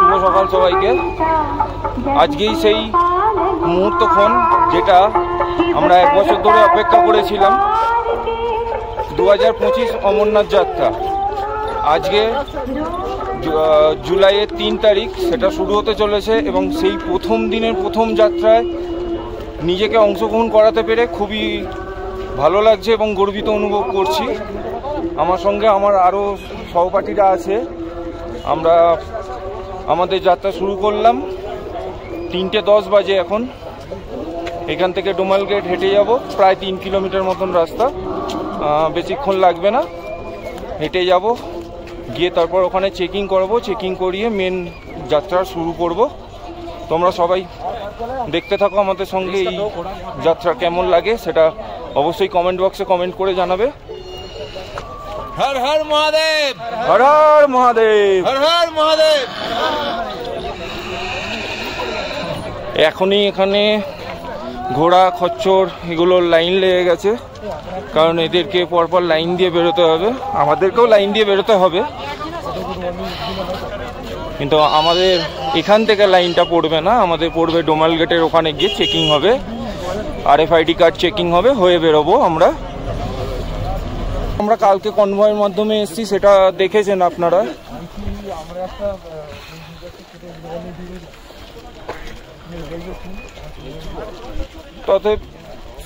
শুভ সকাল সবাইকে। আজকেই সেই মুহূর্তক্ষণ যেটা আমরা 1 বছর ধরে অপেক্ষা করেছিলাম, 2025 অমরনাথ যাত্রা। আজকে জুলাইয়ের 3 তারিখ সেটা শুরু হতে চলেছে এবং সেই প্রথম দিনের প্রথম যাত্রায় নিজেকে অংশগ্রহণ করাতে পেরে খুবই ভালো লাগছে এবং গর্বিত অনুভব করছি। আমার সঙ্গে আমার আরও সহপাঠীরা আছে। আমরা আমাদের যাত্রা শুরু করলাম 3:10 বাজে। এখন এখান থেকে ডোমাল গেট হেঁটে যাব, প্রায় 3 কিলোমিটার মতন রাস্তা, বেশিক্ষণ লাগবে না। হেঁটে যাব, গিয়ে তারপর ওখানে চেকিং করব, চেকিং করিয়ে মেন যাত্রা শুরু করব। তোমরা সবাই দেখতে থাকো আমাদের সঙ্গে। এই যাত্রা কেমন লাগে সেটা অবশ্যই কমেন্ট বক্সে কমেন্ট করে জানাবে। হর হর মহাদেব, হর হর মহাদেব, হর হর মহাদেব। এখনই এখানে ঘোড়া খচ্চর এগুলোর লাইন লেগে গেছে, কারণ এদেরকে পরপর লাইন দিয়ে বেরোতে হবে। আমাদেরকেও লাইন দিয়ে বেরোতে হবে, কিন্তু আমাদের এখান থেকে লাইনটা পড়বে না, আমাদের পড়বে ডোমাল গেটের ওখানে গিয়ে চেকিং হবে, RFID কার্ড চেকিং হবে, হয়ে বেরোবো আমরা। আমরা কালকে কনভয়ের মাধ্যমে এসেছি, সেটা দেখেছেন আপনারা। তবে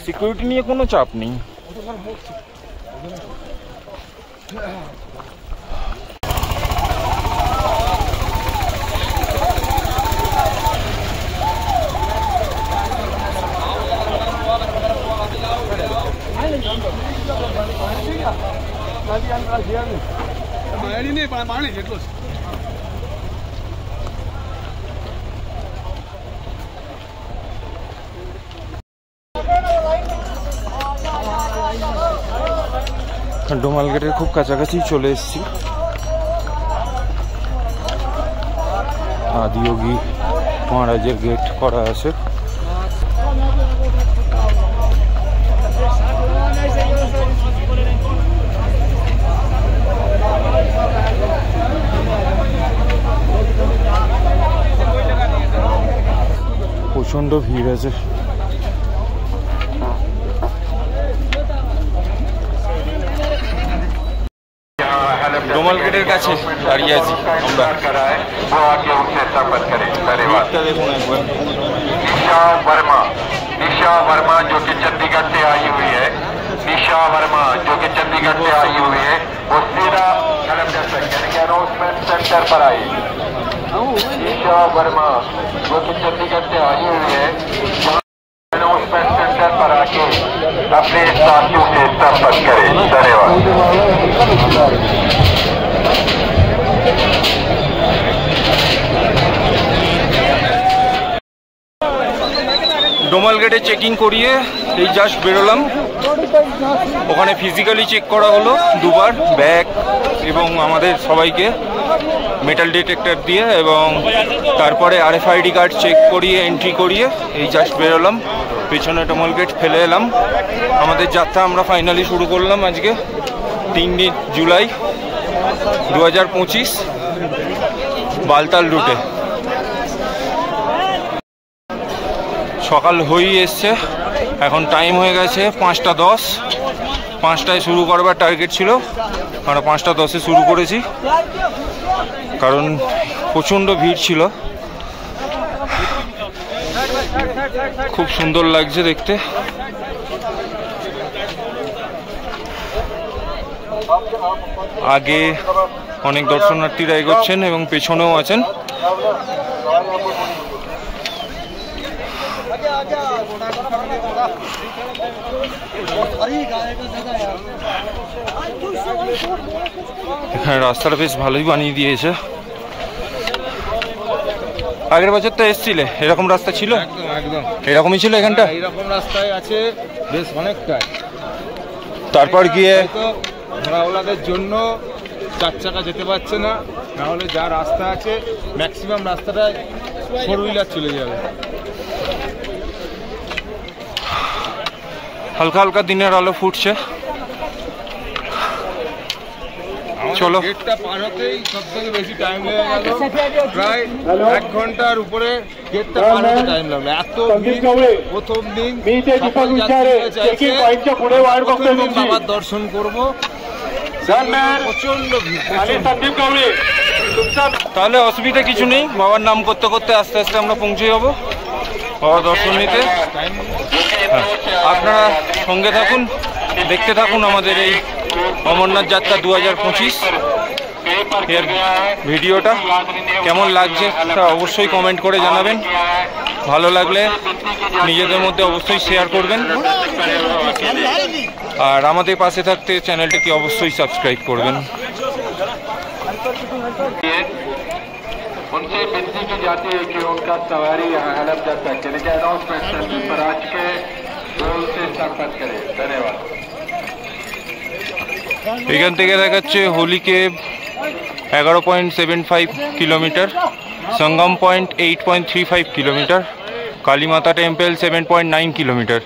সিকিউরিটি নিয়ে কোনো চাপ নেই। ডোমাল গেটের খুব কাছাকাছি চলে এসেছি। আদিযোগী মহারাজের গেট করা আছে। প্রচন্ড ভিড় আছে। ডোমাল গেটের কাছে দাঁড়িয়ে আছি আমরা। দেখুন একবার निशा वर्मा जो कि चंडीगढ़ से आई हुई है, निशा वर्मा जो कि चंडीगढ़ से आई हुई है, वो सीधा अनाउंसमेंट सेंटर पर आई। निशा वर्मा जो कि चंडीगढ़ से आई हुई है, अनाउंसमेंट सेंटर पर आके अपने साथियों से संपर्क करें। धन्यवाद। ডোমাল গেটে চেকিং করিয়ে এই জাস্ট বেরোলাম। ওখানে ফিজিক্যালি চেক করা হলো 2 বার, ব্যাগ এবং আমাদের সবাইকে মেটাল ডিটেক্টর দিয়ে, এবং তারপরে RFID কার্ড চেক করিয়ে এন্ট্রি করিয়ে এই জাস্ট বেরোলাম। পেছনে ডোমাল গেট ফেলে এলাম। আমাদের যাত্রা আমরা ফাইনালি শুরু করলাম আজকে 3 জুলাই 2025 বালতাল রুটে। সকাল হয়েই এসছে, এখন টাইম হয়ে গেছে 5:10। 5টায় শুরু করবার টার্গেট ছিল, আমরা 5:10-এ শুরু করেছি, কারণ প্রচণ্ড ভিড় ছিল। খুব সুন্দর লাগছে দেখতে। আগে অনেক দর্শনার্থীরা এগোচ্ছেন এবং পেছনেও আছেন। এখানে রাস্তাটা বেশ ভালোই বানিয়ে দিয়েছে। আগের বছর তো এসছিলে, এরকম রাস্তা ছিল? একদম এরকমই ছিল এখানটা? এইরকম রাস্তায় আছে বেশ অনেকটাই। তারপর গিয়ে ঘোড়াওয়ালাদের জন্য 4 চাকা যেতে পারছে না, নাহলে যা রাস্তা আছে ম্যাক্সিমাম রাস্তাটায় 4 হুইলার চলে যাবে। হালকা হালকা দিনের আলো ফুটছে। চলো। গেটটা পার হতেই সব থেকে বেশি টাইম লেগে গেল, প্রায় 1 ঘন্টার উপরে গেটটা পার হতে টাইম লাগলো। এত প্রথম দিন বাবার দর্শন করবো, প্রচন্ড ভিড়। তাহলে অসুবিধা কিছু নেই, বাবার নাম করতে করতে আস্তে আস্তে আমরা পৌঁছে যাবো বাবার দর্শন নিতে। আপনারা সঙ্গে থাকুন, দেখতে থাকুন আমাদের এই অমরনাথ যাত্রা 2025 এর ভিডিওটা। কেমন লাগছে তা অবশ্যই কমেন্ট করে জানাবেন, ভালো লাগলে নিজেদের মধ্যে অবশ্যই শেয়ার করবেন, আর আমাদের পাশে থাকতে চ্যানেলটাকে অবশ্যই সাবস্ক্রাইব করবেন। उनसे विनती की जाती है कि उनका सवारी यहाँ हड़प जा सके, लेकिन अनाउंसमेंट सर्विस पर आज के रोल से संपर्क करें। धन्यवाद। এখান থেকে দেখাচ্ছে holy cave 11.75 kilometre, Sangam point 8.35 kilometre, Kalimata temple 7.9 kilometre.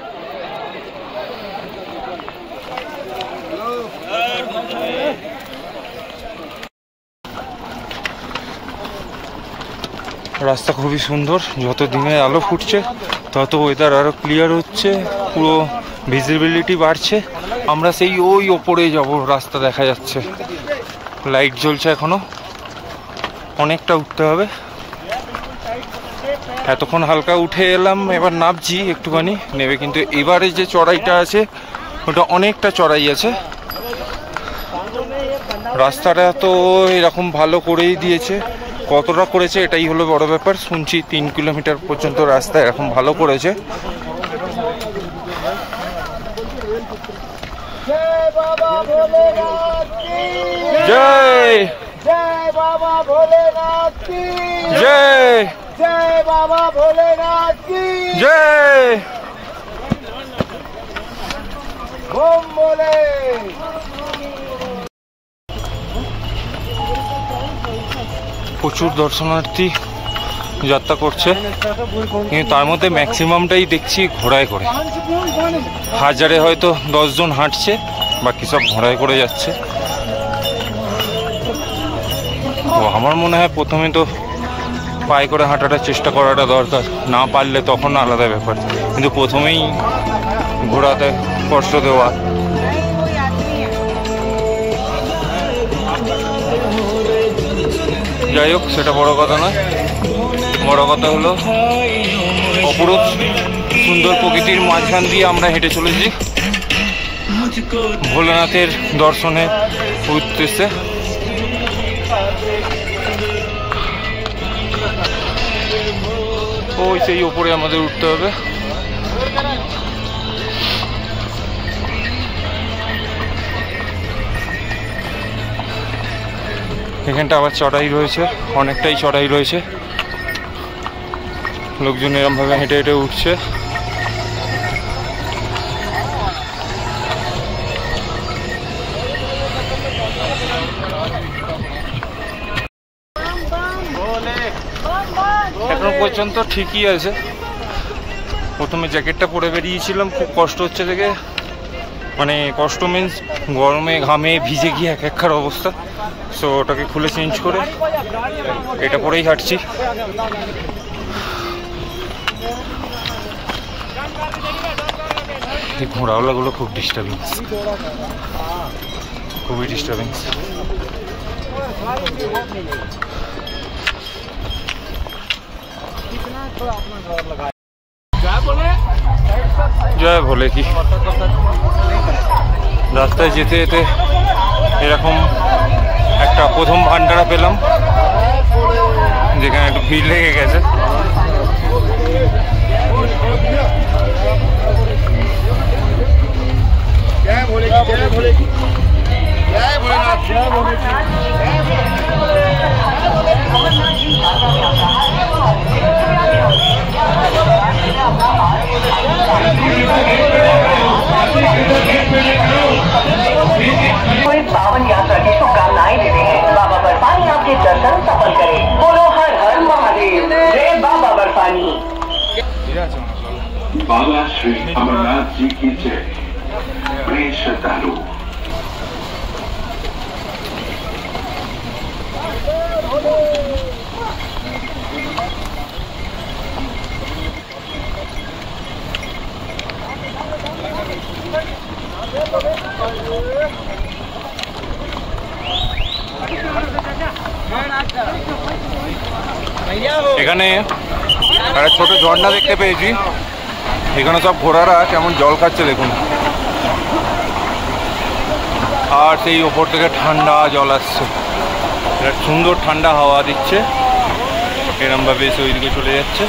রাস্তা খুবই সুন্দর, যত দিনে আলো ফুটছে তত ওয়েদার আরও ক্লিয়ার হচ্ছে, পুরো ভিজিবিলিটি বাড়ছে। আমরা সেই ওই ওপরে যাব, রাস্তা দেখা যাচ্ছে, লাইট জ্বলছে, এখনো অনেকটা উঠতে হবে। এতক্ষণ হালকা উঠে এলাম, এবার নামছি একটুখানি নেবে, কিন্তু এবারে যে চড়াইটা আছে ওটা অনেকটা চড়াই আছে। রাস্তাটা তো এরকম ভালো করেই দিয়েছে, কতটা করেছে এটাই হলো বড় ব্যাপার। শুনছি 3 কিলোমিটার পর্যন্ত রাস্তা এরকম ভালো করেছে। জয় जय बाबा भोलेनाथ की জয় जय बाबा भोलेनाथ की জয়। ओम बोले। প্রচুর দর্শনার্থী যাত্রা করছে, কিন্তু তার মধ্যে ম্যাক্সিমামটাই দেখছি ঘোড়ায় করে। হাজারে হয়তো 10 জন হাঁটছে, বাকি সব ঘোড়ায় করে যাচ্ছে। তো আমার মনে হয় প্রথমে তো পায়ে করে হাঁটাটা চেষ্টা করাটা দরকার, না পারলে তখন আলাদা ব্যাপার, কিন্তু প্রথমেই ঘোড়াতে কষ্ট দেওয়া। যাই হোক, সেটা বড় কথা নয়, বড় কথা হলো অপরূপ সুন্দর প্রকৃতির মাঝখান দিয়ে আমরা হেঁটে চলেছি ভোলেনাথের দর্শনের উদ্দেশ্যে। ওই সেই ওপরে আমাদের উঠতে হবে। এখানটা আবার চড়াই রয়েছে, অনেকটাই চড়াই রয়েছে, লোকজন এরমভাবে হেঁটে হেঁটে উঠছে। এখনো পর্যন্ত ঠিকই আছে। প্রথমে জ্যাকেটটা পরে বেরিয়েছিলাম, খুব কষ্ট হচ্ছে দেখে, মানে কষ্ট মিন্স গরমে ঘামে ভিজে গিয়ে একার অবস্থা। সো ওটাকে খুলে চেঞ্জ করে এটা পরেই হাঁটছি। এই ঘোড়াওয়ালাগুলো খুব ডিস্টার্বেন্স, খুবই ডিস্টার্বেন্স। জয় ভোলে কি। রাস্তায় যেতে যেতে এরকম একটা প্রথম ভান্ডারা পেলাম, যেখানে একটু ভিড় লেগে গেছে। जय भोले की जय भोले की जय भोलेनाथ जय भोले की कोई पावन यात्रा की शुभकामनाएं देते हैं। बाबा बर्फानी आपके दर्शन सफल करे। बोलो हर हर महादेव, जय बाबा बर्फानी। बाबा श्री अमरनाथ जी की जय। प्रिय श्रद्धालु, এখানে একটা ছোট ঝর্ণা দেখতে পেয়েছি। এখানে সব ঘোড়ারা কেমন জল খাচ্ছে দেখুন, আর সেই ওপর থেকে ঠান্ডা জল আসছে, একটা সুন্দর ঠান্ডা হাওয়া দিচ্ছে, এরমভাবে এসে ওইদিকে চলে যাচ্ছে।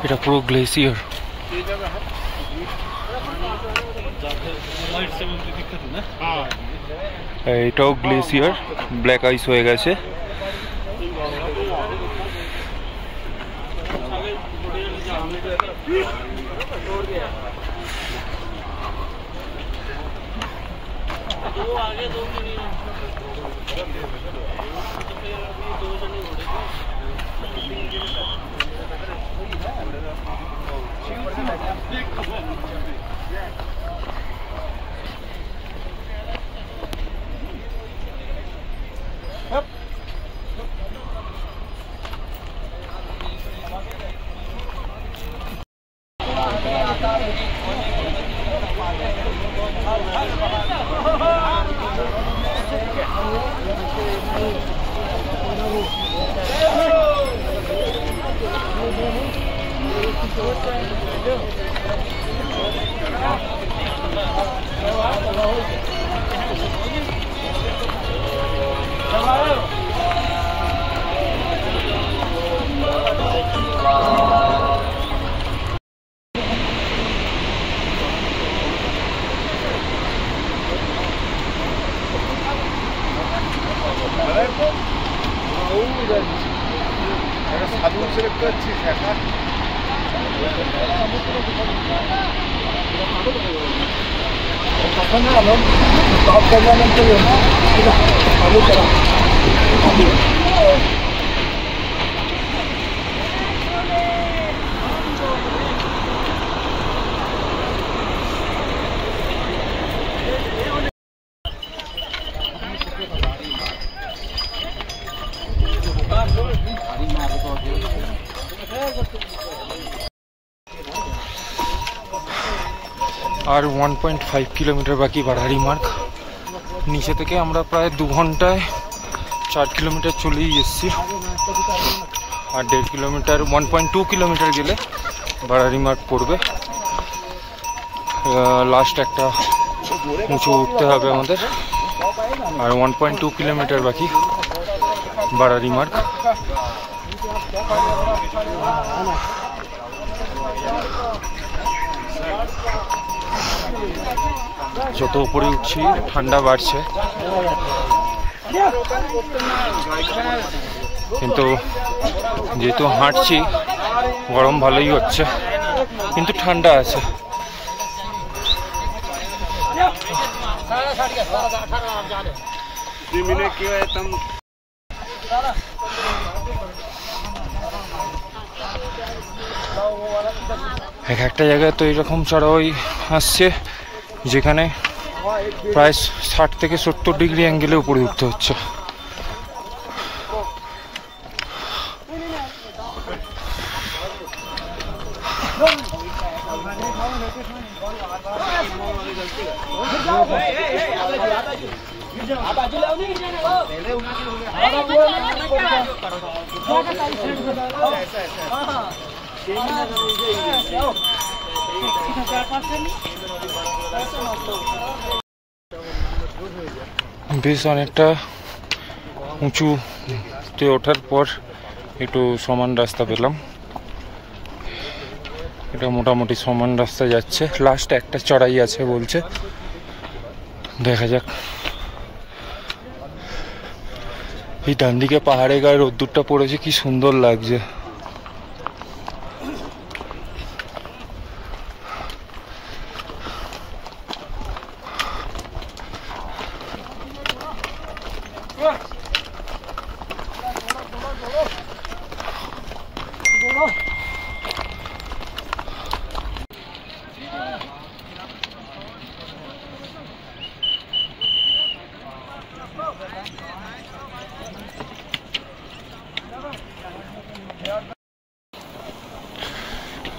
এটা পুরো গ্লেসিয়ার। এটাও গ্লেসিয়ার, ব্ল্যাক আইস হয়ে গেছে। আর 1.5 কিলোমিটার বাকি বাড়ারি মার্গ। নিচে থেকে আমরা প্রায় 2 ঘন্টায় 4 কিলোমিটার চলেই এসেছি, আর 1.5 কিলোমিটার 1.2 কিলোমিটার গেলে বাড়ারি মার্গ পড়বে। লাস্ট একটা উঁচু উঠতে হবে আমাদের, আর 1.2 কিলোমিটার বাকি বাড়ারি মার্গ। যত উপরে উঠছি ঠান্ডা বাড়ছে, কিন্তু যেহেতু হাঁটছি গরম ভালোই হচ্ছে, কিন্তু ঠান্ডা আছে। এক একটা জায়গায় তো এরকম চড়াই আসছে যেখানে প্রায় 60 থেকে 70 ডিগ্রি অ্যাঙ্গেলে উপরে উঠতে হচ্ছে। বেশ অনেকটা উঁচুতে ওঠার পর একটু সমান রাস্তা পেলাম এটা মোটামুটি সমান রাস্তা যাচ্ছে, লাস্ট একটা চড়াই আছে বলছে, দেখা যাক। এই ডান দিকে পাহাড়ে গায়ে রোদ্দুরটা পড়েছে, কি সুন্দর লাগছে।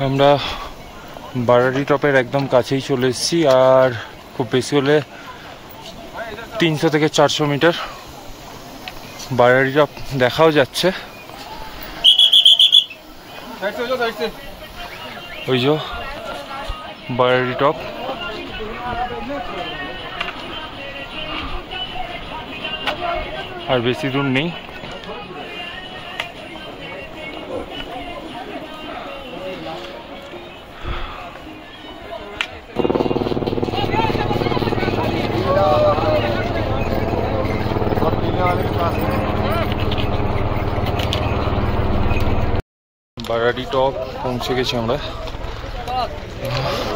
আমরা বারাড়ি টপের একদম কাছেই চলে এসেছি, আর খুব বেশি হলে 300 থেকে 400 মিটার বারাড়ি টপ দেখাও যাচ্ছে। ওই যে বারাড়ি টপ, আর বেশি দূর নেই। বারাড়ি টপ পৌঁছে গেছি আমরা।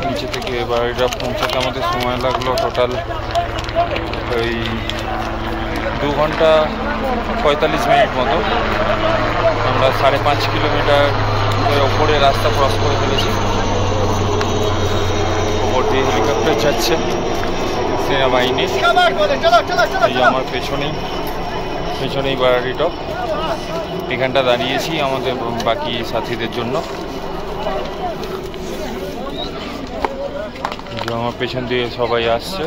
নিচে থেকে বারাড়ি টপ পৌঁছাতে আমাদের সময় লাগলো টোটাল ওই 2 ঘন্টা 45 মিনিট মতো। আমরা 5.5 কিলোমিটার ওপরে রাস্তা ক্রস করে ফেলেছি। ওপর দিয়ে হেলিকপ্টার যাচ্ছে সেনাবাহিনী। এই আমার পেছনেই বারাড়ি টপ। এখানটা দাঁড়িয়েছি আমাদের বাকি সাথীদের জন্য। আমার পেছন দিয়ে সবাই আসছে।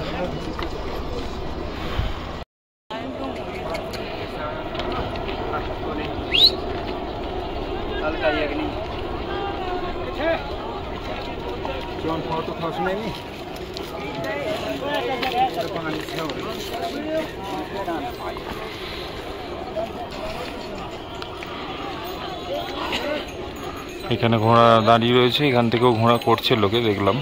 এখানে ঘোড়া দাঁড়িয়ে রয়েছে, এখান থেকেও ঘোড়া করছে লোকে দেখলাম।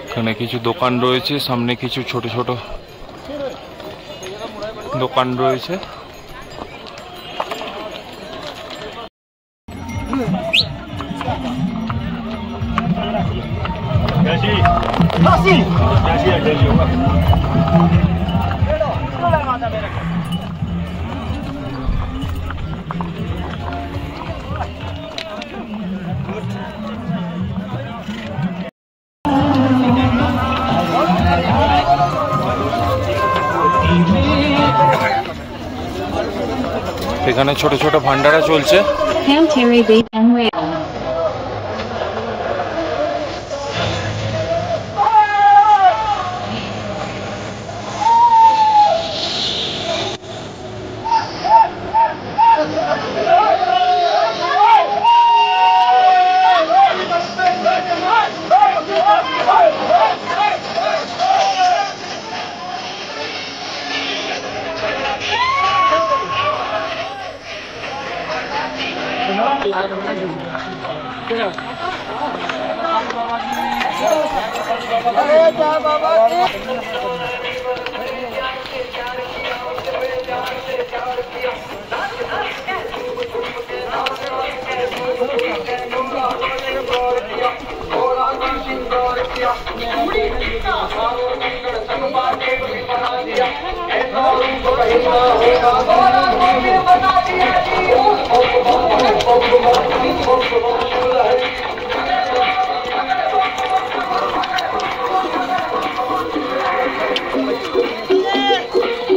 এখানে কিছু দোকান রয়েছে, সামনে কিছু ছোট ছোট দোকান রয়েছে। এখানে ছোট ছোট ভান্ডারা চলছে।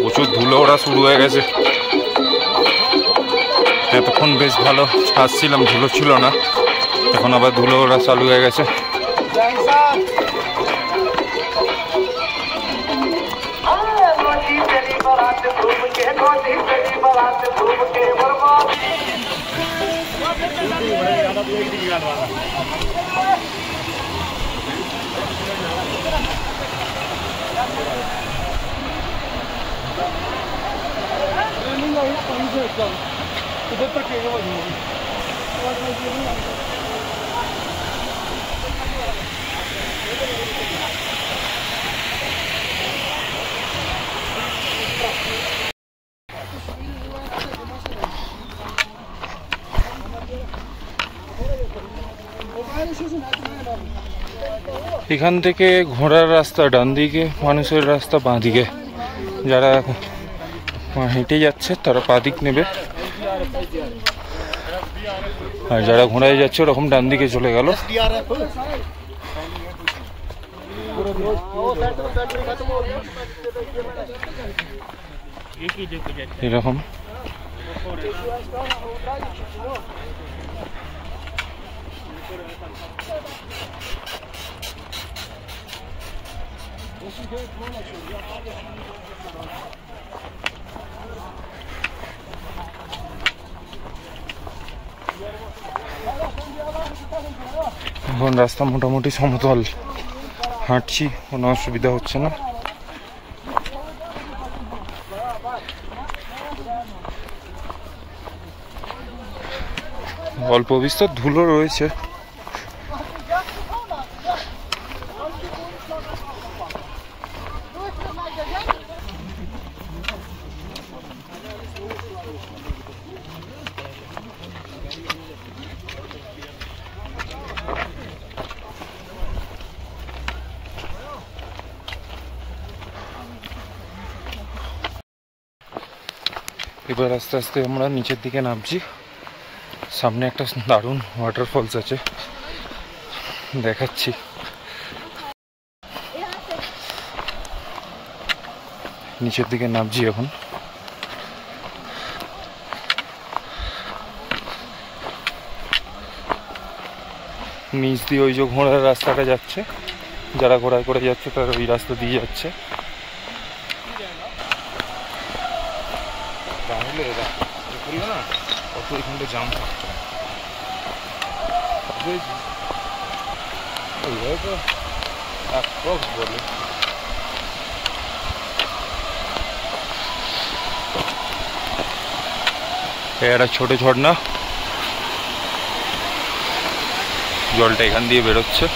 প্রচুর ধুলো ওরা শুরু হয়ে গেছে। এতক্ষণ বেশ ভালো আসছিলাম, ধুলো ছিল না, এখন আবার ধুলো ওরা চালু হয়ে গেছে। এখান থেকে ঘোড়ার রাস্তা ডান দিকে, মানুষের রাস্তা বাঁ দিকে। যারা হেঁটে যাচ্ছে তারা পা দিক নেবে, আর যারা ঘোড়ায় যাচ্ছে ওরকম ডান দিকে চলে গেল। এরকম এখন রাস্তা মোটামুটি সমতল, হাঁটছি, কোনো অসুবিধা হচ্ছে না। অল্প বিস্তর ধুলো রয়েছে। এবার আস্তে আস্তে আমরা নিচের দিকে নামছি। সামনে একটা দারুণ ওয়াটারফলস আছে, দেখাচ্ছি। নিচের দিকে নামছি এখন। নিচ দিয়ে ওই যে ঘোড়ার রাস্তাটা যাচ্ছে, যারা ঘোড়ায় করে যাচ্ছে তারা ওই রাস্তা দিয়ে যাচ্ছে। তাহলে এরা করলো না, কত এখানটা জাম থাকতো। বলে একটা ছোট ঝর্ণা, জলটা এখান দিয়ে বেরোচ্ছে।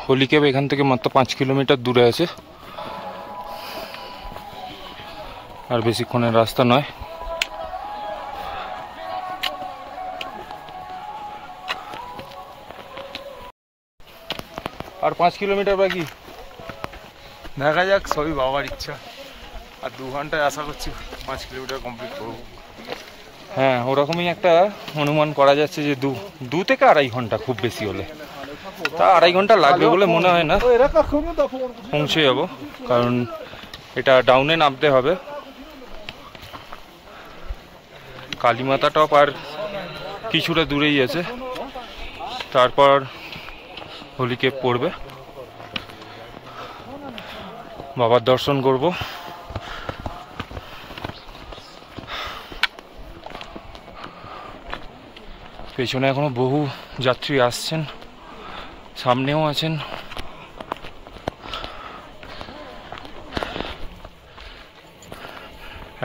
হলিক্যাপ এখান থেকে মাত্র 5 কিলোমিটার দূরে আছে, আর বেশিক্ষণের রাস্তা নয়। আর 5 কিলোমিটার বাকি, দেখা যাক, সবই বাবার ইচ্ছা। আর 2 ঘন্টায় আশা করছি 5 কিলোমিটার কমপ্লিট করব। হ্যাঁ, ওরকমই একটা অনুমান করা যাচ্ছে যে 2 থেকে 2.5 ঘন্টা খুব বেশি হলে। তা 2.5 ঘন্টা লাগবে বলে মনে হয় না, পৌঁছে যাব। কারণ এটা ডাউনে নামতে হবে। কালীমাতা টপ আর কিছুটা দূরেই আছে, তারপর হলিক্যাপ পড়বে, বাবার দর্শন করব। পেছনে এখনো বহু যাত্রী আসছেন, সামনেও আছেন।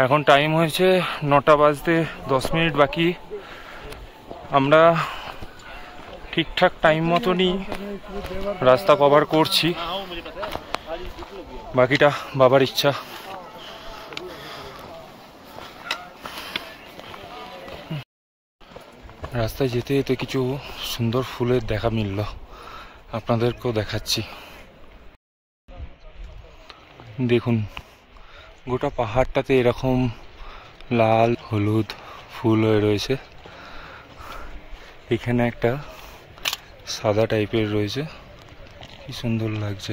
এখন টাইম হয়েছে 9টা বাজতে 10 মিনিট বাকি। আমরা ঠিকঠাক টাইম মতনই রাস্তা কভার করছি, বাকিটা বাবার ইচ্ছা। রাস্তায় যেতে যেতে কিছু সুন্দর ফুলের দেখা মিলল, আপনাদেরকেও দেখাচ্ছি। দেখুন, গোটা পাহাড়টাতে এরকম লাল হলুদ ফুল হয়ে রয়েছে। এখানে একটা সাদা টাইপের রয়েছে, কি সুন্দর লাগছে।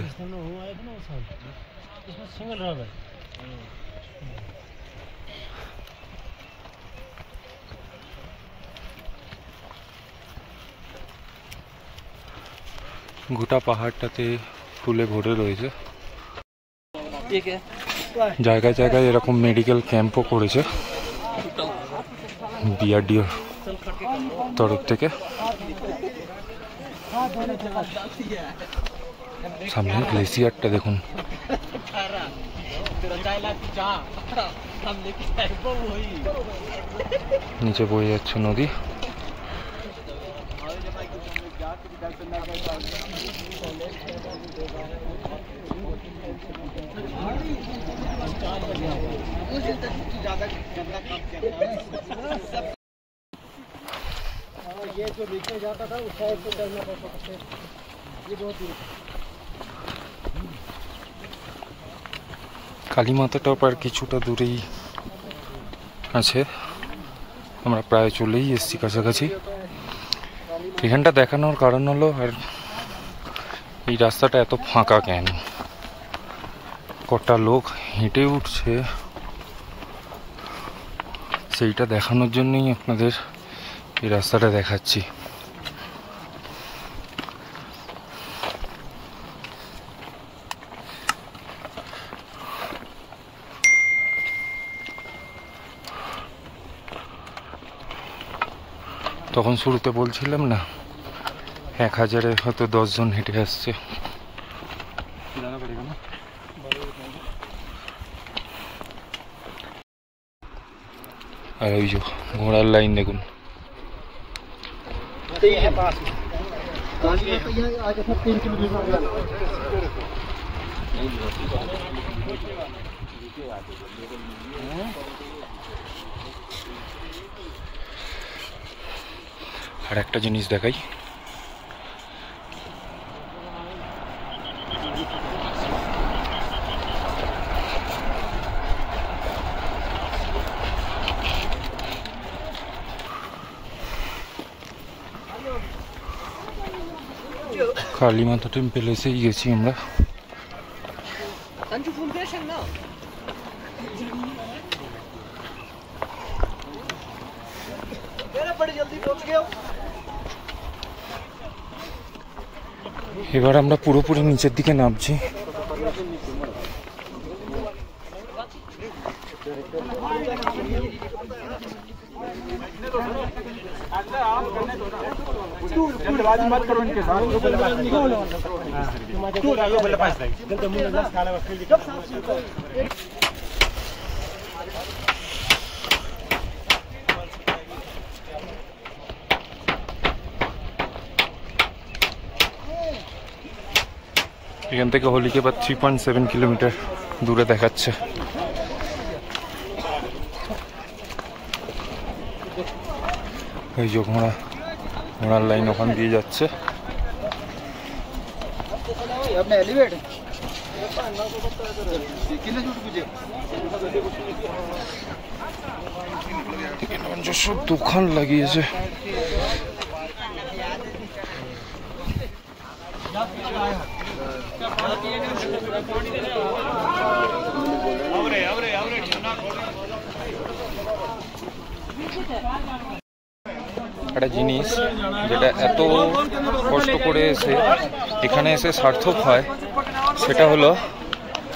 গোটা পাহাড়টাতে ফুলে ভরে রয়েছে। জায়গায় জায়গায় এরকম মেডিকেল ক্যাম্পও করেছে ডিআরডিওর তরফ থেকে। সামনে গ্লেসিয়ারটা দেখুন, নিচে বয়ে যাচ্ছে নদী। ये जो बीच में जाता था उस साइड से करना पड़ता था, ये बहुत दूर। কালীমাতাটাও প্রায় কিছুটা দূরেই আছে, আমরা প্রায় চলেই এসেছি কাছাকাছি। এখানটা দেখানোর কারণ হলো, আর এই রাস্তাটা এত ফাঁকা কেন, কটা লোক হেঁটে উঠছে সেইটা দেখানোর জন্যই আপনাদের এই রাস্তাটা দেখাচ্ছি। তখন শুরুতে বলছিলাম না 1000-এ হয়তো 10 জন হেঁটে আসছে। আর ওই যে ঘোড়ার লাইন দেখুন, আর একটা জিনিস দেখাই, কালীমাতা টেম্পল এসেই গেছি আমরা। এবার আমরা পুরোপুরি নিচের দিকে নামছি। এখান থেকে হোলিকে বা 3.7 কিলোমিটার দূরে দেখাচ্ছে। এই যে ঘোড়ার লাইন ওখান দিয়ে যাচ্ছে। সব দোকান লাগিয়েছে। একটা জিনিস যেটা এত কষ্ট করে এখানে এসে সার্থক হয়, সেটা হলো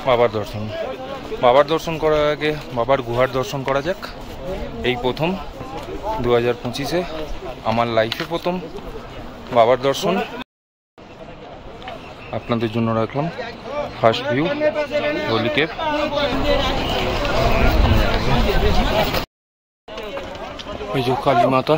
বাবার দর্শন। বাবার দর্শন করার আগে বাবার গুহার দর্শন করা যাক। এই প্রথম 2025-এ আমার লাইফে প্রথম বাবার দর্শন আপনাদের জন্য রাখলাম। First view holy cave. এই যে কালী মাতা,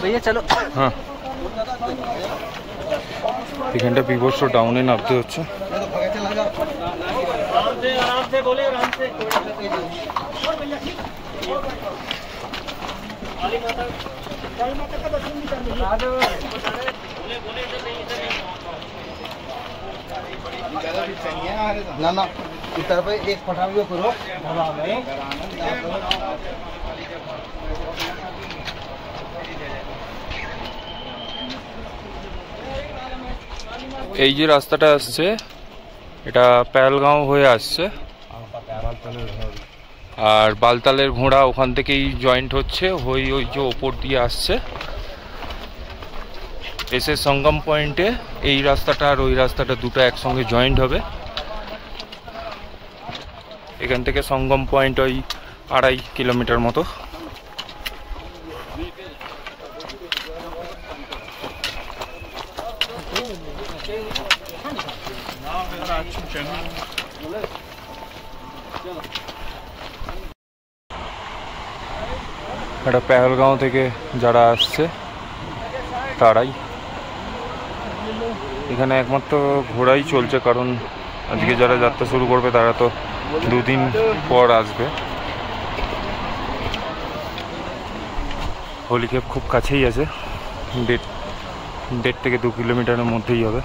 भैया चलो। হ্যাঁ, এখানটা বিভৎস ডাউনে নামতে হচ্ছে। ना ना इधर पे एक फटा भी करो। এই যে রাস্তাটা আসছে এটা পেহেলগাঁও হয়ে আসছে, আর বালতালের ঘোড়া ওখান থেকেই জয়েন্ট হচ্ছে, ওই যে ওপর দিয়ে আসছে, এসে সঙ্গম পয়েন্টে এই রাস্তাটা আর ওই রাস্তাটা দুটো একসঙ্গে জয়েন্ট হবে। এখান থেকে সঙ্গম পয়েন্ট ওই 2.5 কিলোমিটার মতো। এটা পেহেলগাঁও থেকে যারা আসছে তারাই, এখানে একমাত্র ঘোড়াই চলছে, কারণ আজকে যারা যাত্রা শুরু করবে তারা তো 2 দিন পর আসবে। হলিক্যাপ খুব কাছেই আছে, 1.5 থেকে 2 কিলোমিটারের মধ্যেই হবে।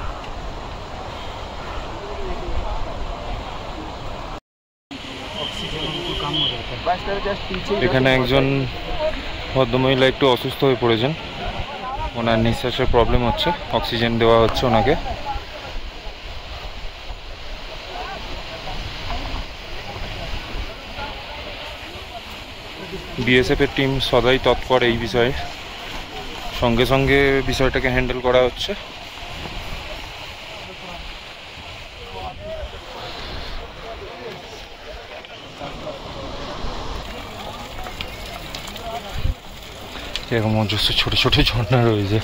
এখানে একজন ভদ্রমহিলা একটু অসুস্থ হয়ে পড়েছেন, ওনার নিঃশ্বাসের প্রবলেম হচ্ছে, অক্সিজেন দেওয়া হচ্ছে ওনাকে। বিএসএফ এর টিম সদাই তৎপর এই বিষয়ে, সঙ্গে সঙ্গে বিষয়টাকে হ্যান্ডেল করা হচ্ছে। এরকম অজস্র ছোট ছোট ঝর্ণা রয়েছে।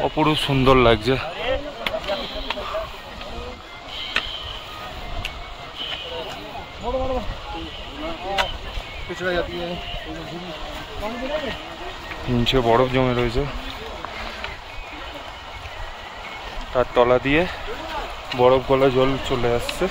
অপরূপ সুন্দর লাগছে। নিচে বরফ জমে রয়েছে, তার তলা দিয়ে বরফ গলা জল চলে আসছে।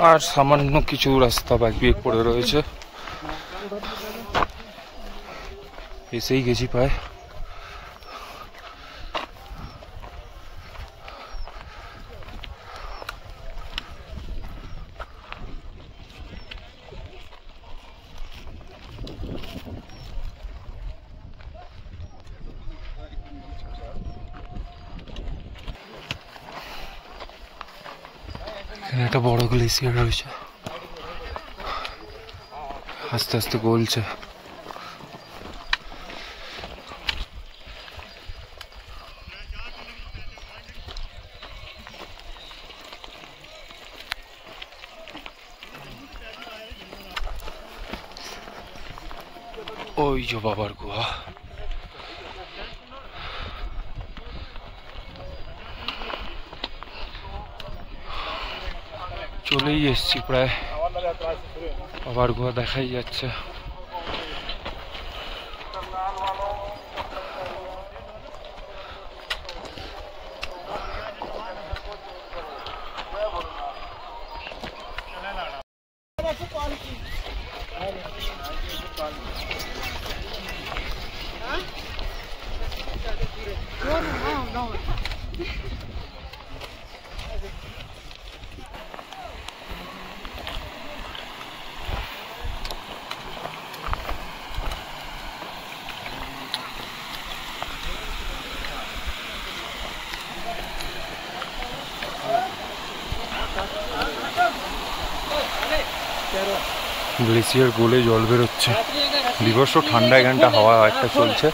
আর সামান্য কিছু রাস্তা বাকি পড়ে রয়েছে, এসেই গেছি প্রায়। এখানে একটা বড় গ্লেসিয়ার রয়েছে, আস্তে আস্তে গলছে। ওই যে বাবার গুহা, চলেই এসছি প্রায়, বাবার গুহা দেখাই যাচ্ছে। গ্লেসিয়ার গলে জল বেরোচ্ছে, বিভৎস ঠান্ডা, এখানটা হাওয়া একটা চলছে।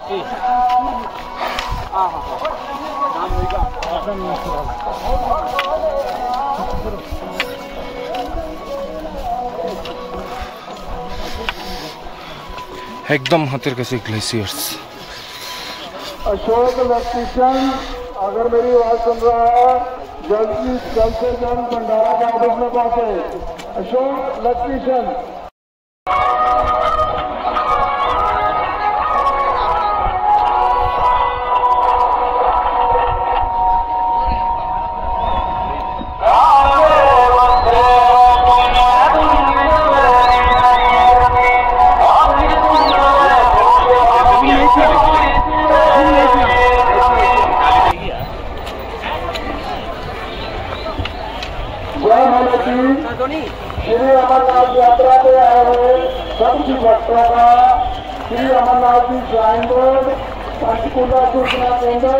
एकदम हाथेर काছে ग्लेशियर्स। अशोक इलेक्ट्रिशियन अगर मेरी आवाज सुन रहा है जल्द से जल्द भंडारा के ऑफिस में पहुंचे। अशोक इलेक्ट्रिशियन श्री अमरनाथ यात्रा पे आए हुए सभी भक्तों का श्री अमरनाथ जी श्राइन बोर्ड पंचकुला सूचना केंद्र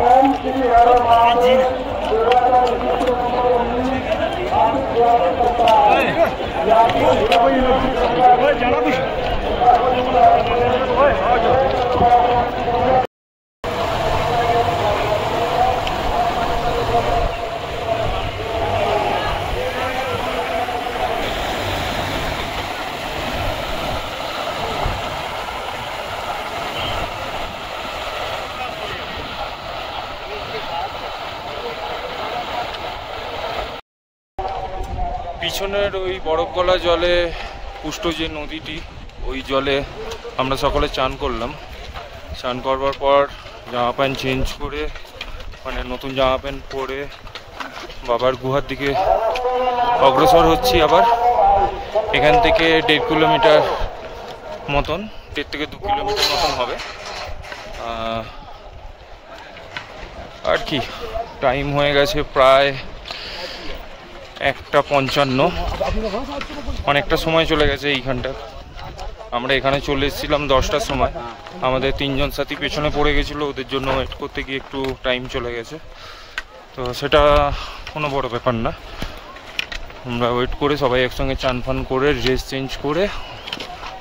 ओम श्री हर महादेव सेवा का रजिस्टर नंबर 19 आपको स्वागत करता है। পিছনের ওই বরফ গলা জলে পুষ্ট যে নদীটি, ওই জলে আমরা সকলে চান করলাম। চান করবার পর জামা প্যান্ট চেঞ্জ করে, মানে নতুন জামা প্যান্ট পরে বাবার গুহার দিকে অগ্রসর হচ্ছি। আবার এখান থেকে 1.5 কিলোমিটার মতন, 1.5 থেকে 2 কিলোমিটার মতন হবে। আর কি, টাইম হয়ে গেছে প্রায় 1:55, অনেকটা সময় চলে গেছে এইখানটা। আমরা এখানে চলে এসেছিলাম 10টার সময়। আমাদের 3 জন সাথী পেছনে পড়ে গেছিলো, ওদের জন্য ওয়েট করতে গিয়ে একটু টাইম চলে গেছে। তো সেটা কোনো বড় ব্যাপার না। আমরা ওয়েট করে সবাই একসঙ্গে চান ফান করে ড্রেস চেঞ্জ করে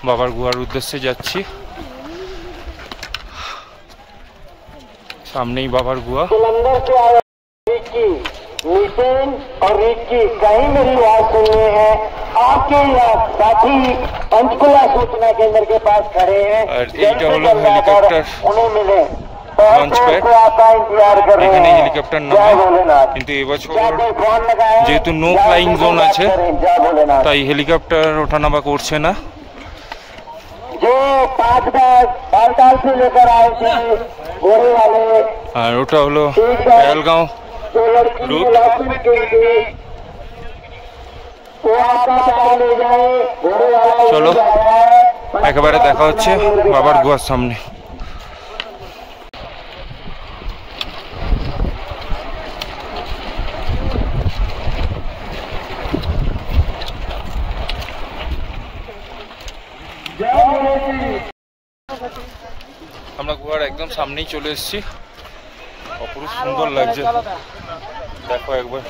বাবার গুহার উদ্দেশ্যে যাচ্ছি। सामने ही बाबर गुहा। नितिन और रिकी कहीं मेरी आवाज सुनने हैं, आपके साथी पंचकुला सूचना केंद्र के पास खड़े हैं। हेलीकॉप्टर उन्हें मिले लॉन्च पैड এখানে হেলিকপ্টার নামে, কিন্তু এবছর যেহেতু নো ফ্লাইং জোন আছে তাই হেলিকপ্টার ওঠানামা করছে না। जो 5 बार से लेकर आए थे घोड़े वाले, আর ওটা হলো পেহেলগাঁও রুট। চলো একেবারে দেখা হচ্ছে বাবার গুহার সামনে। আমরা গুহার একদম সামনেই চলে এসেছি। অপরূপ সুন্দর লাগছে, দেখো একবার।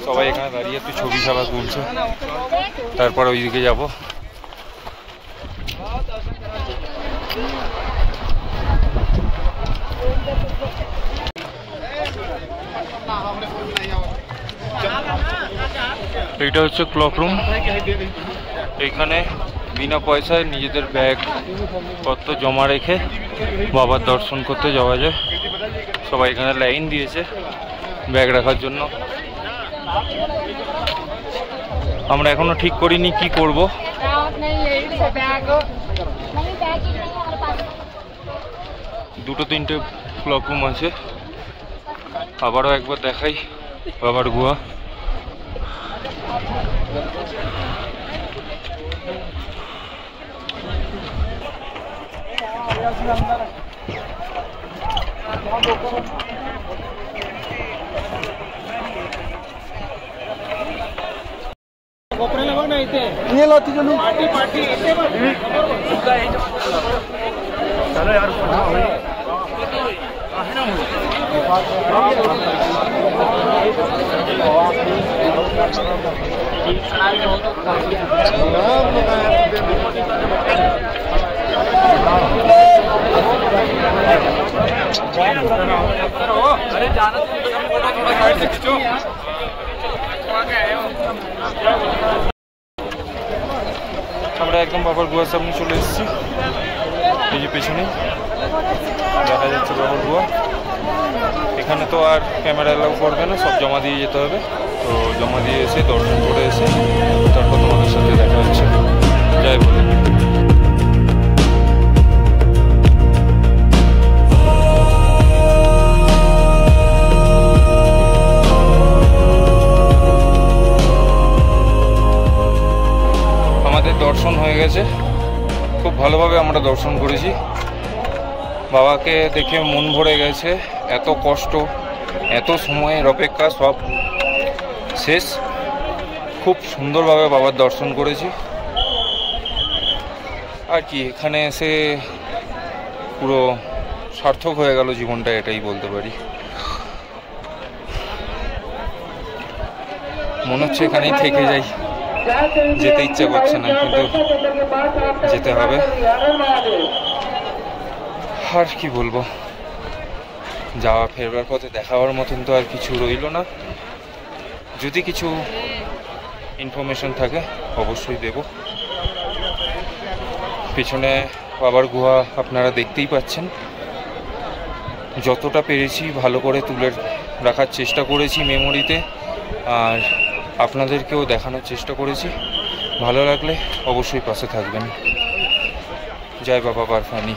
সবাই এখানে দাঁড়িয়ে একটু ছবি ছাড়া তুলছে, তারপর ওইদিকে যাবো। এইটা হচ্ছে ক্লক রুম। এইখানে বিনা পয়সায় নিজেদের ব্যাগ পত্র জমা রেখে বাবার দর্শন করতে যাওয়া যায়। সবাই এখানে লাইন দিয়েছে ব্যাগ রাখার জন্য। আমরা এখনো ঠিক করিনি কি করব। দুটো তিনটে ক্লক রুম আছে। আবারও একবার দেখাই বাবার গুহা। चलो यार আমরা একদম বাবার গুহার সামনে চলে এসেছি। এই যে পেছনে দেখা যাচ্ছে বাবার গুহা। এখানে তো আর ক্যামেরা অ্যালাউ করবে না, সব জমা দিয়ে যেতে হবে। তো জমা দিয়ে এসে দর্শন করে এসে তারপর তোমাদের সাথে দেখা হচ্ছে। জয় বলে। আমাদের দর্শন হয়ে গেছে, খুব ভালোভাবে আমরা দর্শন করেছি। বাবাকে দেখে মন ভরে গেছে। এত কষ্ট, এত সময়ের অপেক্ষা সব শেষ। খুব সুন্দরভাবে বাবার দর্শন করেছি। আর কি, এখানে এসে পুরো সার্থক হয়ে গেল জীবনটা, এটাই বলতে পারি। মনে হচ্ছে এখানেই থেকে যাই, যেতে ইচ্ছা করছে না, কিন্তু যেতে হবে। আর কি বলবো, যাওয়া ফেরবার পথে দেখাবার মতন তো আর কিছু রইল না। যদি কিছু ইনফরমেশন থাকে অবশ্যই দেব। পিছনে বাবার গুহা আপনারা দেখতেই পাচ্ছেন। যতটা পেরেছি ভালো করে তুলে রাখার চেষ্টা করেছি মেমোরিতে, আর আপনাদেরকেও দেখানোর চেষ্টা করেছি। ভালো লাগলে অবশ্যই পাশে থাকবেন। জয় বাবা বারফানি।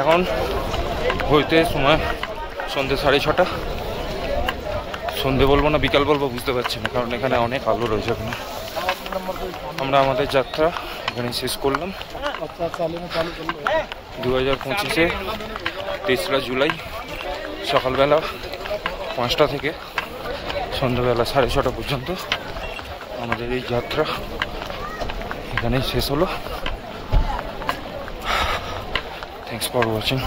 এখন হইতে সময় সন্ধ্যে 6:30। সন্ধ্যে বলবো না বিকাল বলবো বুঝতে পারছি না, কারণ এখানে অনেক আলো রয়েছে। এখানে আমরা আমাদের যাত্রা এখানে শেষ করলাম। 2025-এ 23 জুলাই সকালবেলা 5টা থেকে সন্ধ্যাবেলা 6:30 পর্যন্ত আমাদের এই যাত্রা এখানেই শেষ হলো। Thanks for watching.